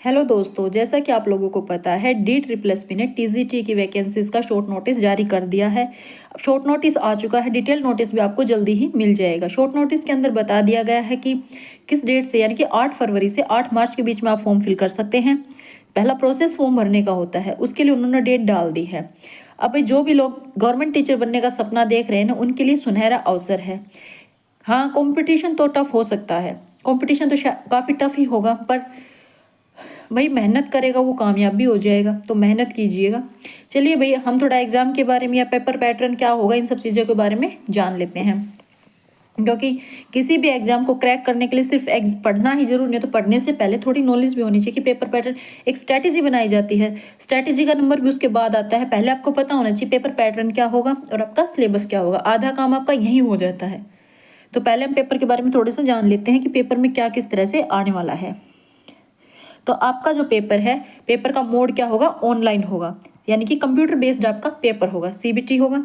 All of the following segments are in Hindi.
हेलो दोस्तों, जैसा कि आप लोगों को पता है DSSP ने TGT की वैकेंसीज का शॉर्ट नोटिस जारी कर दिया है। अब शॉर्ट नोटिस आ चुका है, डिटेल नोटिस भी आपको जल्दी ही मिल जाएगा। शॉर्ट नोटिस के अंदर बता दिया गया है कि किस डेट से, यानी कि 8 फरवरी से 8 मार्च के बीच में आप फॉर्म फिल कर सकते हैं। पहला प्रोसेस फॉर्म भरने का होता है, उसके लिए उन्होंने डेट डाल दी है। अब भाई जो भी लोग गवर्नमेंट टीचर बनने का सपना देख रहे हैं ना, उनके लिए सुनहरा अवसर है। हाँ, कंपटीशन तो टफ हो सकता है, कंपटीशन तो काफ़ी टफ ही होगा, पर भाई मेहनत करेगा वो कामयाब भी हो जाएगा, तो मेहनत कीजिएगा। चलिए भैया, हम थोड़ा एग्जाम के बारे में या पेपर पैटर्न क्या होगा इन सब चीज़ों के बारे में जान लेते हैं। क्योंकि किसी भी एग्जाम को क्रैक करने के लिए सिर्फ पढ़ना ही जरूरी नहीं, तो पढ़ने से पहले थोड़ी नॉलेज भी होनी चाहिए कि पेपर पैटर्न एक स्ट्रैटेजी बनाई जाती है। स्ट्रैटेजी का नंबर भी उसके बाद आता है। पहले आपको पता होना चाहिए पेपर पैटर्न क्या होगा और आपका सिलेबस क्या होगा। आधा काम आपका यही हो जाता है। तो पहले हम पेपर के बारे में थोड़ा सा जान लेते हैं कि पेपर में क्या किस तरह से आने वाला है। तो आपका जो पेपर है, पेपर का मोड क्या होगा, ऑनलाइन होगा, यानी कि कंप्यूटर बेस्ड आपका पेपर होगा, CBT होगा।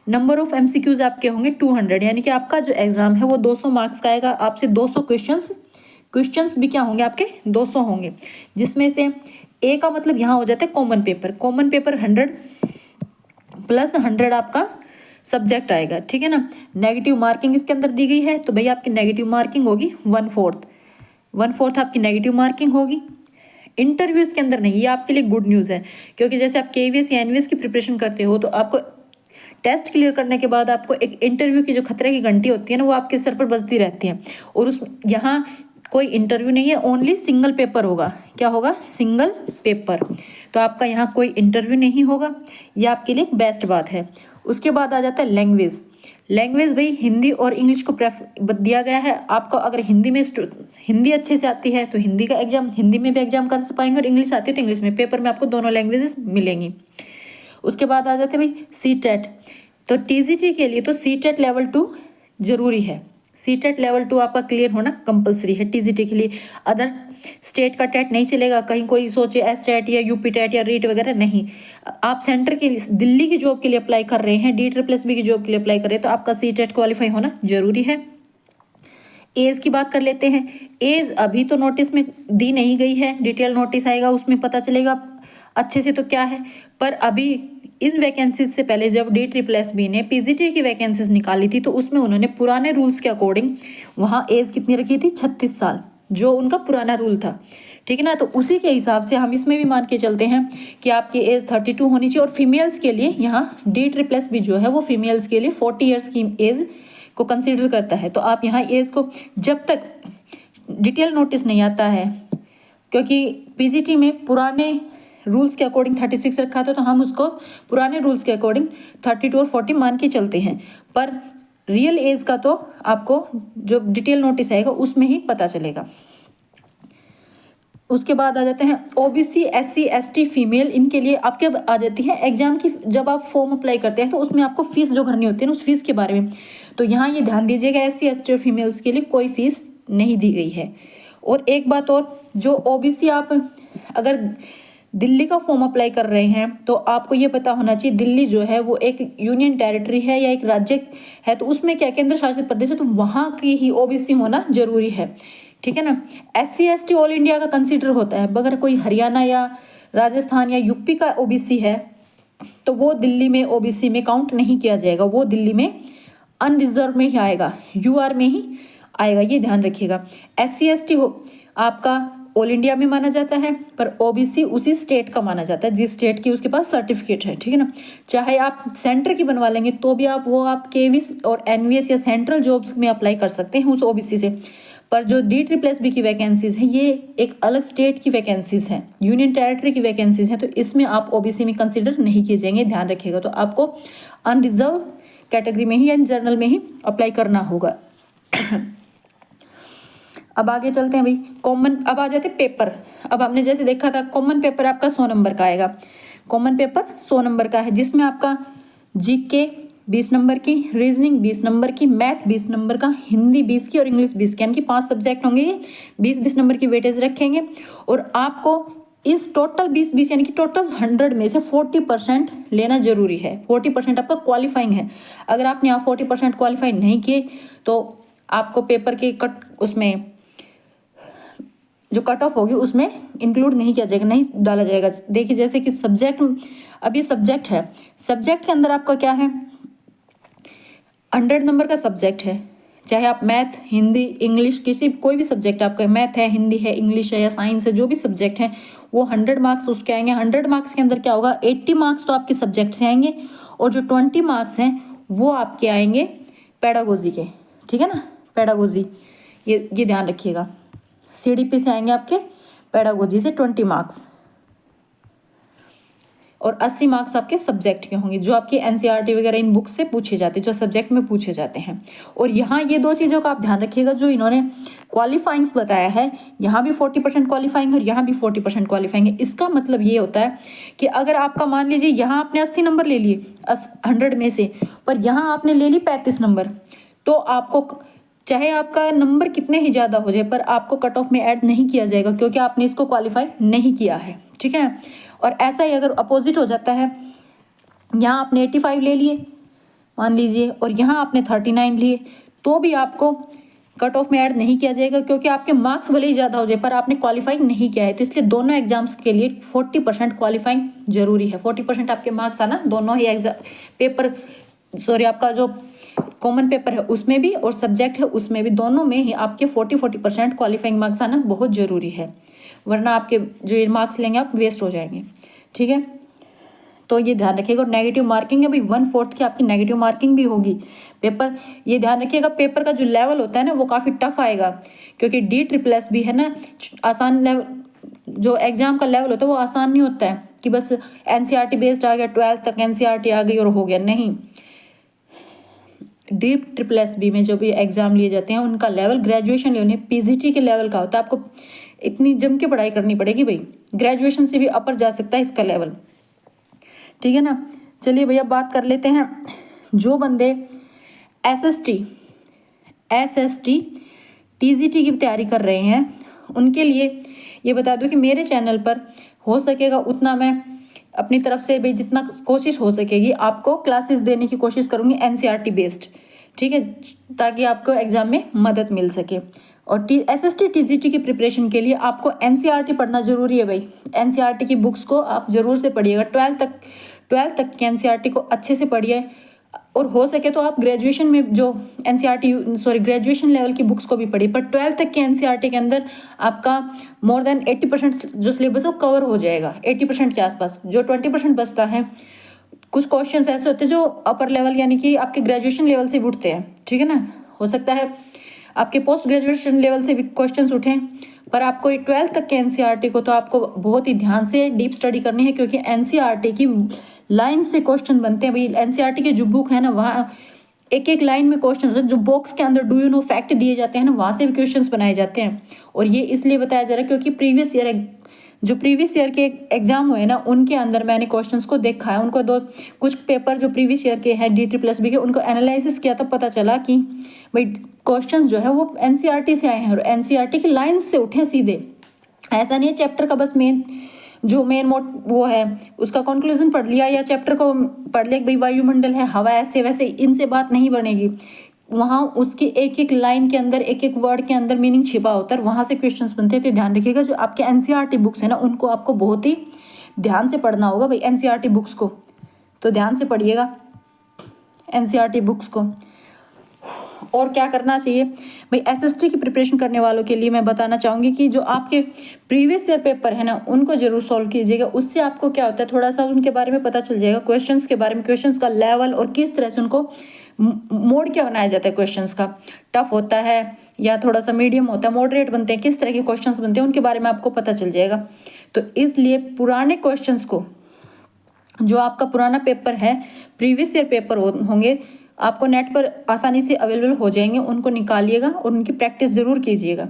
नंबर ऑफ MCQs आपके होंगे 200, यानी कि आपका जो एग्जाम है वो 200 मार्क्स का आएगा। आपसे 200 क्वेश्चंस भी क्या होंगे, आपके 200 होंगे, जिसमें से ए का मतलब यहाँ हो जाता है common paper. Common paper 100 plus 100 आपका सब्जेक्ट आएगा, ठीक है ना। नेगेटिव मार्किंग इसके अंदर दी गई है, तो भैया आपकी नेगेटिव मार्किंग होगी 1/4 आपकी नेगेटिव मार्किंग होगी। इंटरव्यूज के अंदर नहीं, ये आपके लिए गुड न्यूज़ है, क्योंकि जैसे आप KVS या NVS की प्रिपरेशन करते हो, तो आपको टेस्ट क्लियर करने के बाद आपको एक इंटरव्यू की जो खतरे की घंटी होती है ना, वो आपके सर पर बजती रहती है। और उस यहाँ कोई इंटरव्यू नहीं है, ओनली सिंगल पेपर होगा। क्या होगा, सिंगल पेपर। तो आपका यहाँ कोई इंटरव्यू नहीं होगा, ये आपके लिए बेस्ट बात है। उसके बाद आ जाता है लैंग्वेज। लैंग्वेज भाई हिंदी और इंग्लिश को प्रेफर दिया गया है आपको। अगर हिंदी अच्छे से आती है तो हिंदी का एग्जाम, हिंदी में भी एग्जाम कर पाएंगे, और इंग्लिश आती है तो इंग्लिश में। पेपर में आपको दोनों लैंग्वेजेस मिलेंगी। उसके बाद आ जाते हैं भाई CTET। तो TGT के लिए तो CTET लेवल 2 जरूरी है। CTET लेवल 2 आपका क्लियर होना कंपलसरी है TGT के लिए। अदर स्टेट का टेट नहीं चलेगा। कहीं कोई सोचे STET या UP टेट या रीट वगैरह, नहीं। आप सेंटर के लिए, दिल्ली की जॉब के लिए अप्लाई कर रहे हैं, DSSB की जॉब के लिए अप्लाई कर रहे हैं, तो आपका CTET क्वालिफाई होना जरूरी है। एज की बात कर लेते हैं। एज अभी तो नोटिस में दी नहीं गई है, डिटेल नोटिस आएगा उसमें पता चलेगा अच्छे से तो क्या है। पर अभी इन वैकेंसीज से पहले जब DSSB ने PGT की वैकेंसीज निकाली थी, तो उसमें उन्होंने पुराने रूल्स के अकॉर्डिंग वहाँ एज कितनी रखी थी, 36 साल, जो उनका पुराना रूल था, ठीक है ना। तो उसी के हिसाब से हम इसमें भी मान के चलते हैं कि आपकी एज 32 होनी चाहिए। और फीमेल्स के लिए यहाँ DSSB जो है वो फीमेल्स के लिए 40 ईयर्स की एज को कंसीडर करता है। तो आप यहाँ एज को, जब तक डिटेल नोटिस नहीं आता है, क्योंकि PGT में पुराने रूल्स के अकॉर्डिंग 36 रखा था, तो हम उसको पुराने रूल्स के अकॉर्डिंग 32 और 40 मान के चलते हैं। पर रियल एज का तो आपको जो डिटेल नोटिस आएगा उसमें ही पता चलेगा। उसके बाद आ जाते हैं OBC SC ST फीमेल। इनके लिए आपके आ जाती है एग्जाम की, जब आप फॉर्म अप्लाई करते हैं तो उसमें आपको फीस जो भरनी होती है ना, उस फीस के बारे में। तो यहाँ ये ध्यान दीजिएगा, SC ST और फीमेल्स के लिए कोई फीस नहीं दी गई है। और एक बात और, जो OBC आप अगर दिल्ली का फॉर्म अप्लाई कर रहे हैं, तो आपको ये पता होना चाहिए दिल्ली जो है वो एक यूनियन टेरिटरी है या एक राज्य है, तो उसमें क्या केंद्र शासित प्रदेश है, तो वहाँ की ही OBC होना जरूरी है, ठीक है ना। SC ST ऑल इंडिया का कंसीडर होता है। अगर कोई हरियाणा या राजस्थान या UP का OBC है, तो वो दिल्ली में OBC में काउंट नहीं किया जाएगा, वो दिल्ली में अनरिजर्व में ही आएगा, UR में ही आएगा, ये ध्यान रखिएगा। SC ST आपका ऑल इंडिया में माना जाता है, पर OBC उसी स्टेट का माना जाता है जिस स्टेट की उसके पास सर्टिफिकेट है, ठीक है ना। चाहे आप सेंटर की बनवा लेंगे तो भी आप KVS और NVS या सेंट्रल जॉब्स में अप्लाई कर सकते हैं उस OBC से। पर जो DSSB की वैकेंसीज है, ये एक अलग स्टेट की वैकेंसीज हैं, यूनियन टेरिटरी की वैकेंसीज हैं, तो इसमें आप OBC में कंसिडर नहीं किए जाएंगे, ध्यान रखिएगा। तो आपको अनरिजर्व कैटेगरी में ही या जनरल में ही अप्लाई करना होगा। अब आगे चलते हैं भाई, कॉमन। अब आ जाते पेपर। अब हमने जैसे देखा था, कॉमन पेपर आपका 100 नंबर का आएगा। कॉमन पेपर 100 नंबर का है, जिसमें आपका GK 20 नंबर की, रीजनिंग 20 नंबर की, मैथ 20 नंबर का, हिंदी 20 की और इंग्लिश 20 की, यानी कि 5 सब्जेक्ट होंगे। ये 20-20 नंबर की वेटेज रखेंगे। और आपको इस टोटल 20-20 यानी कि टोटल 100 में से 40% लेना जरूरी है। 40% आपका क्वालिफाइंग है। अगर आपने यहाँ 40% क्वालिफाई नहीं किए, तो आपको पेपर के उसमें जो कट ऑफ होगी उसमें इंक्लूड नहीं किया जाएगा, नहीं डाला जाएगा। देखिए जैसे कि सब्जेक्ट, अब ये सब्जेक्ट है, सब्जेक्ट के अंदर आपका क्या है, 100 नंबर का सब्जेक्ट है, चाहे आप मैथ, हिंदी, इंग्लिश, किसी कोई भी सब्जेक्ट आपका, मैथ है, हिंदी है, इंग्लिश है या साइंस है, जो भी सब्जेक्ट है वो 100 मार्क्स उसके आएंगे। 100 मार्क्स के अंदर क्या होगा, 80 मार्क्स तो आपके सब्जेक्ट से आएंगे और जो 20 मार्क्स हैं वो आपके आएंगे पेडागोजी के, ठीक है ना, पेडागोजी, ये ध्यान रखिएगा। CDP से आएंगे आपके पेडागोजी से 20 मार्क्स और 80 मार्क्स आपके सब्जेक्ट के होंगे, जो आपकी NCERT वगैरह इन बुक से पूछे जाते हैं, जो सब्जेक्ट में पूछे जाते हैं। और यहाँ ये दो चीज़ों का आप ध्यान रखिएगा, जो इन्होंने क्वालिफाइंग्स बताया है, यहाँ भी 40% क्वालिफाइंग है और यहाँ भी 40% क्वालिफाइंग है। इसका मतलब ये होता है कि अगर आपका मान लीजिए यहाँ आपने 80 नंबर ले लिए 100 में से, पर यहाँ आपने ले ली 35 नंबर, तो आपको चाहे आपका नंबर कितने ही ज़्यादा हो जाए पर आपको कट ऑफ में ऐड नहीं किया जाएगा, क्योंकि आपने इसको क्वालिफाई नहीं किया है, ठीक है। और ऐसा ही अगर अपोजिट हो जाता है, यहाँ आपने 85 ले लिए मान लीजिए और यहाँ आपने 39 लिए, तो भी आपको कट ऑफ में ऐड नहीं किया जाएगा, क्योंकि आपके मार्क्स भले ही ज़्यादा हो जाए पर आपने क्वालिफाई नहीं किया है। तो इसलिए दोनों एग्जाम्स के लिए 40% क्वालिफाइंग जरूरी है। 40% आपके मार्क्स आना दोनों ही एग्जाम पेपर, सॉरी आपका जो कॉमन पेपर है उसमें भी और सब्जेक्ट है उसमें भी, दोनों में ही आपके 40% क्वालिफाइंग मार्क्स आना बहुत ज़रूरी है, वरना आपके जो ये मार्क्स लेंगे आप वेस्ट हो जाएंगे, ठीक है। तो ये ध्यान रखिएगा। और नेगेटिव मार्किंग है भाई, 1/4 की आपकी नेगेटिव मार्किंग भी होगी पेपर, ये ध्यान रखिएगा। पेपर का जो लेवल होता है ना वो काफ़ी टफ आएगा, क्योंकि D++ भी है ना, आसान लेवल, जो एग्जाम का लेवल होता है वो आसान नहीं होता है कि बस NCERT बेस्ड आ गया, 12th तक NCERT आ गई और हो गया, नहीं। D++ में जो भी एग्जाम लिए जाते हैं उनका लेवल ग्रेजुएशन लेवल, PGT के लेवल का होता है। आपको इतनी जम के पढ़ाई करनी पड़ेगी भाई, ग्रेजुएशन से भी अपर जा सकता है इसका लेवल, ठीक है ना। चलिए भैया बात कर लेते हैं, जो बंदे SST TGT की तैयारी कर रहे हैं उनके लिए ये बता दूं कि मेरे चैनल पर हो सकेगा उतना मैं अपनी तरफ से भाई जितना कोशिश हो सकेगी आपको क्लासेस देने की कोशिश करूंगी NCERT बेस्ड, ठीक है, ताकि आपको एग्जाम में मदद मिल सके। और SST TGT की प्रिपरेशन के लिए आपको NCERT पढ़ना जरूरी है भाई। NCERT की बुक्स को आप जरूर से पढ़िएगा, 12th तक के NCERT को अच्छे से पढ़िए, और हो सके तो आप ग्रेजुएशन में जो ग्रेजुएशन लेवल की बुक्स को भी पढ़िए, पर 12th तक के NCERT के अंदर आपका मोर देन 80% जो सिलेबस है वो कवर हो जाएगा, 80% के आसपास। जो 20% बचता है, कुछ क्वेश्चंस ऐसे होते हैं जो अपर लेवल यानी कि आपके ग्रेजुएशन लेवल से भी उठते हैं, ठीक है ना, हो सकता है आपके पोस्ट ग्रेजुएशन लेवल से भी क्वेश्चंस उठें, पर आपको 12th तक के NCERT को तो आपको बहुत ही ध्यान से डीप स्टडी करनी है, क्योंकि NCERT की लाइन से क्वेश्चन बनते हैं भाई। NCERT की जो बुक है ना वहाँ एक एक लाइन में क्वेश्चन होते हैं, जो बॉक्स के अंदर डू यू नो फैक्ट दिए जाते हैं ना वहाँ से भी क्वेश्चंस बनाए जाते हैं। और ये इसलिए बताया जा रहा है क्योंकि प्रीवियस ईयर के एग्जाम हुए ना उनके अंदर मैंने क्वेश्चंस को देखा है, उनको कुछ पेपर जो प्रीवियस ईयर के हैं D++ के उनको एनालिसिस किया, तब पता चला कि भाई क्वेश्चंस जो है वो NCERT से आए हैं और NCERT की लाइन से उठे सीधे। ऐसा नहीं है चैप्टर का बस मेन वो है उसका कंक्लूजन पढ़ लिया या चैप्टर को पढ़ लिया कि भाई वायुमंडल है, हवा ऐसे वैसे, इनसे बात नहीं बनेगी। वहाँ उसकी एक एक लाइन के अंदर, एक एक वर्ड के अंदर मीनिंग छिपा होता है, वहाँ से क्वेश्चंस बनते हैं। तो ध्यान रखिएगा जो आपके NCERT बुक्स है ना उनको आपको बहुत ही ध्यान से पढ़ना होगा भाई, NCERT बुक्स को तो ध्यान से पढ़िएगा NCERT बुक्स को। और क्या करना चाहिए भाई, SST की प्रिपरेशन करने वालों के लिए मैं बताना चाहूँगी कि जो आपके प्रीवियस ईयर पेपर है ना उनको जरूर सॉल्व कीजिएगा। उससे आपको क्या होता है, थोड़ा सा उनके बारे में पता चल जाएगा, क्वेश्चंस के बारे में, क्वेश्चंस का लेवल और किस तरह से उनको मोड क्या बनाया जाता है, क्वेश्चंस का टफ होता है या थोड़ा सा मीडियम होता है, मॉडरेट बनते हैं, किस तरह के क्वेश्चंस बनते हैं उनके बारे में आपको पता चल जाएगा। तो इसलिए पुराने क्वेश्चंस को, जो आपका पुराना पेपर है, प्रीवियस ईयर पेपर होंगे आपको नेट पर आसानी से अवेलेबल हो जाएंगे, उनको निकालिएगा और उनकी प्रैक्टिस ज़रूर कीजिएगा।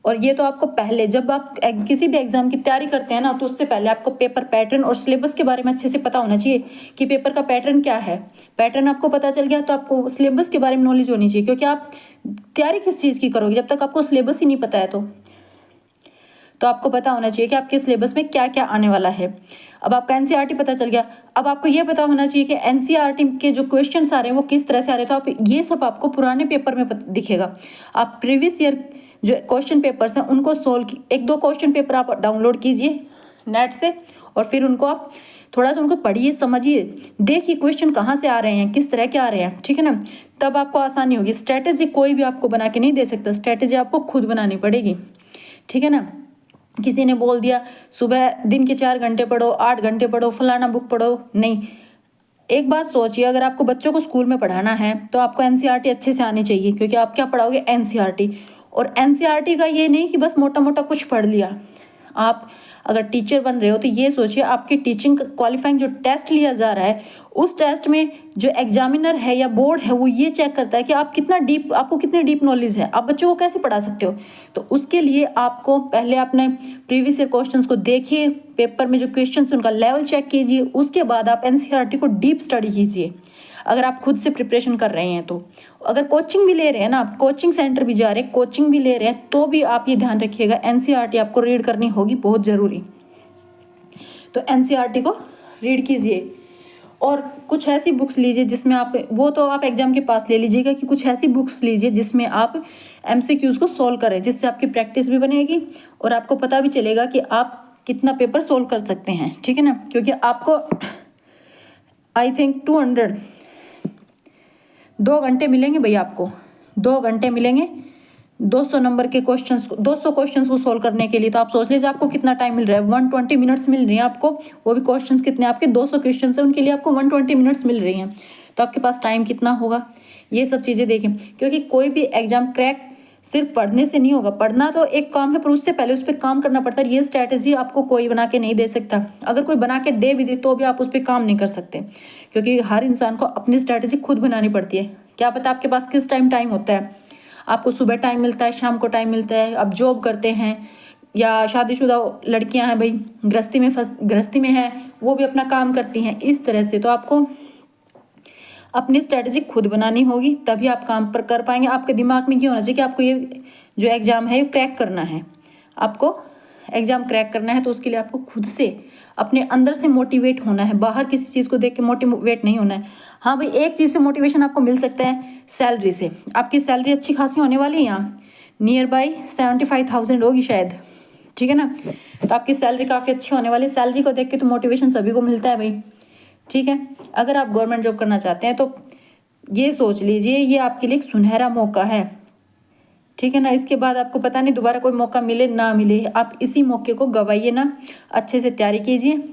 और ये तो आपको पहले जब आप किसी भी एग्जाम की तैयारी करते हैं ना तो उससे पहले आपको पेपर पैटर्न और सिलेबस के बारे में अच्छे से पता होना चाहिए कि पेपर का पैटर्न क्या है। पैटर्न आपको पता चल गया तो आपको सिलेबस के बारे में नॉलेज होनी चाहिए, क्योंकि आप तैयारी किस चीज़ की करोगे जब तक आपको सिलेबस ही नहीं पता है। तो आपको पता होना चाहिए कि आपके सिलेबस में क्या क्या आने वाला है। अब आपका NCERT पता चल गया, अब आपको ये पता होना चाहिए कि NCERT के जो क्वेश्चंस आ रहे हैं वो किस तरह से आ रहे हैं। तो आप ये सब आपको पुराने पेपर में दिखेगा। आप प्रीवियस ईयर जो क्वेश्चन पेपर्स हैं उनको सोल्व, 1-2 क्वेश्चन पेपर आप डाउनलोड कीजिए नेट से और फिर उनको आप थोड़ा सा उनको पढ़िए, समझिए, देखिए क्वेश्चन कहाँ से आ रहे हैं, किस तरह के आ रहे हैं, ठीक है ना। तब आपको आसानी होगी। स्ट्रैटेजी कोई भी आपको बना के नहीं दे सकता, स्ट्रैटेजी आपको खुद बनानी पड़ेगी, ठीक है ना। किसी ने बोल दिया सुबह दिन के 4 घंटे पढ़ो, 8 घंटे पढ़ो, फलाना बुक पढ़ो, नहीं। एक बात सोचिए, अगर आपको बच्चों को स्कूल में पढ़ाना है तो आपको एनसीईआरटी अच्छे से आनी चाहिए, क्योंकि आप क्या पढ़ाओगे, एनसीईआरटी। और एनसीईआरटी का ये नहीं कि बस मोटा मोटा कुछ पढ़ लिया। आप अगर टीचर बन रहे हो तो ये सोचिए आपकी टीचिंग क्वालिफाइंग जो टेस्ट लिया जा रहा है, उस टेस्ट में जो एग्जामिनर है या बोर्ड है वो ये चेक करता है कि आप कितना डीप, आपको कितनी डीप नॉलेज है, आप बच्चों को कैसे पढ़ा सकते हो। तो उसके लिए आपको पहले अपने प्रीवियस ईयर क्वेश्चंस को देखिए, पेपर में जो क्वेश्चंस उनका लेवल चेक कीजिए, उसके बाद आप एनसीईआरटी को डीप स्टडी कीजिए। अगर आप खुद से प्रिपरेशन कर रहे हैं तो, अगर कोचिंग भी ले रहे हैं ना, कोचिंग सेंटर भी जा रहे हैं, कोचिंग भी ले रहे हैं, तो भी आप ये ध्यान रखिएगा एनसीईआरटी आपको रीड करनी होगी, बहुत ज़रूरी। तो एनसीईआरटी को रीड कीजिए और कुछ ऐसी बुक्स लीजिए जिसमें आप, वो तो आप एग्जाम के पास ले लीजिएगा, कि कुछ ऐसी बुक्स लीजिए जिसमें आप एमसीक्यूज़ को सोल्व करें, जिससे आपकी प्रैक्टिस भी बनेगी और आपको पता भी चलेगा कि आप कितना पेपर सोल्व कर सकते हैं, ठीक है ना। क्योंकि आपको आई थिंक 2 घंटे मिलेंगे भैया, आपको 2 घंटे मिलेंगे 200 नंबर के क्वेश्चंस को, 200 क्वेश्चंस को सोल्व करने के लिए। तो आप सोच लीजिए आपको कितना टाइम मिल रहा है, 120 मिनट्स मिल रही हैं आपको। वो भी क्वेश्चंस कितने, आपके 200 क्वेश्चंस हैं, उनके लिए आपको 120 मिनट्स मिल रही हैं। तो आपके पास टाइम कितना होगा, ये सब चीज़ें देखें। क्योंकि कोई भी एग्जाम क्रैक सिर्फ पढ़ने से नहीं होगा, पढ़ना तो एक काम है पर उससे पहले उस पर काम करना पड़ता है। ये स्ट्रैटेजी आपको कोई बना के नहीं दे सकता, अगर कोई बना के दे भी दे तो भी आप उस पर काम नहीं कर सकते, क्योंकि हर इंसान को अपनी स्ट्रैटेजी खुद बनानी पड़ती है। क्या पता आपके पास किस टाइम होता है, आपको सुबह टाइम मिलता है, शाम को टाइम मिलता है, आप जॉब करते हैं या शादीशुदा लड़कियां हैं भाई, गृहस्थी में है, वो भी अपना काम करती हैं, इस तरह से। तो आपको अपनी स्ट्रैटेजी खुद बनानी होगी, तभी आप काम पर कर पाएंगे। आपके दिमाग में ये होना चाहिए कि आपको ये जो एग्ज़ाम है ये क्रैक करना है, आपको एग्ज़ाम क्रैक करना है। तो उसके लिए आपको खुद से अपने अंदर से मोटिवेट होना है, बाहर किसी चीज़ को देख के मोटिवेट नहीं होना है। हाँ भाई, एक चीज़ से मोटिवेशन आपको मिल सकता है, सैलरी से। आपकी सैलरी अच्छी खासी होने वाली है, यहाँ नियर बाई 75,000 होगी शायद, ठीक है ना। तो आपकी सैलरी काफ़ी अच्छी होने वाली है। सैलरी को देख के तो मोटिवेशन सभी को मिलता है भाई, ठीक है। अगर आप गवर्नमेंट जॉब करना चाहते हैं तो ये सोच लीजिए ये आपके लिए एक सुनहरा मौका है, ठीक है ना। इसके बाद आपको पता नहीं दोबारा कोई मौका मिले ना मिले, आप इसी मौके को गवाइए ना, अच्छे से तैयारी कीजिए,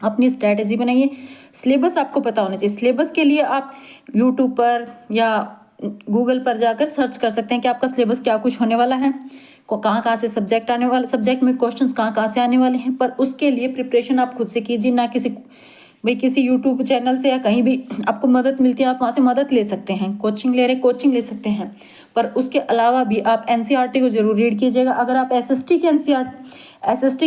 अपनी स्ट्रैटेजी बनाइए। सिलेबस आपको पता होना चाहिए। सिलेबस के लिए आप यूट्यूब पर या गूगल पर जाकर सर्च कर सकते हैं कि आपका सिलेबस क्या कुछ होने वाला है, कहाँ कहाँ से सब्जेक्ट आने वाले, सब्जेक्ट में क्वेश्चंस कहाँ कहाँ से आने वाले हैं। पर उसके लिए प्रिपरेशन आप खुद से कीजिए, ना किसी यूट्यूब चैनल से या कहीं भी आपको मदद मिलती है आप वहाँ से मदद ले सकते हैं, कोचिंग ले रहे कोचिंग ले सकते हैं। पर उसके अलावा भी आप एनसीईआरटी को जरूर रीड कीजिएगा। अगर आप एसएसटी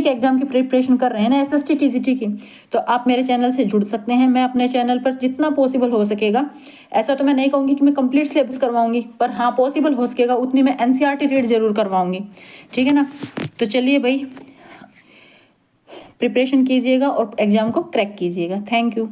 के एग्जाम की प्रिपरेशन कर रहे हैं ना, एसएसटी टीजीटी की, तो आप मेरे चैनल से जुड़ सकते हैं। मैं अपने चैनल पर जितना पॉसिबल हो सकेगा, ऐसा तो मैं नहीं कहूँगी कि मैं कंप्लीट सिलेबस करवाऊंगी, पर हाँ पॉसिबल हो सकेगा उतनी मैं एनसीईआरटी रीड जरूर करवाऊंगी, ठीक है ना। तो चलिए भाई, प्रिपरेशन कीजिएगा और एग्जाम को क्रैक कीजिएगा। Thank you.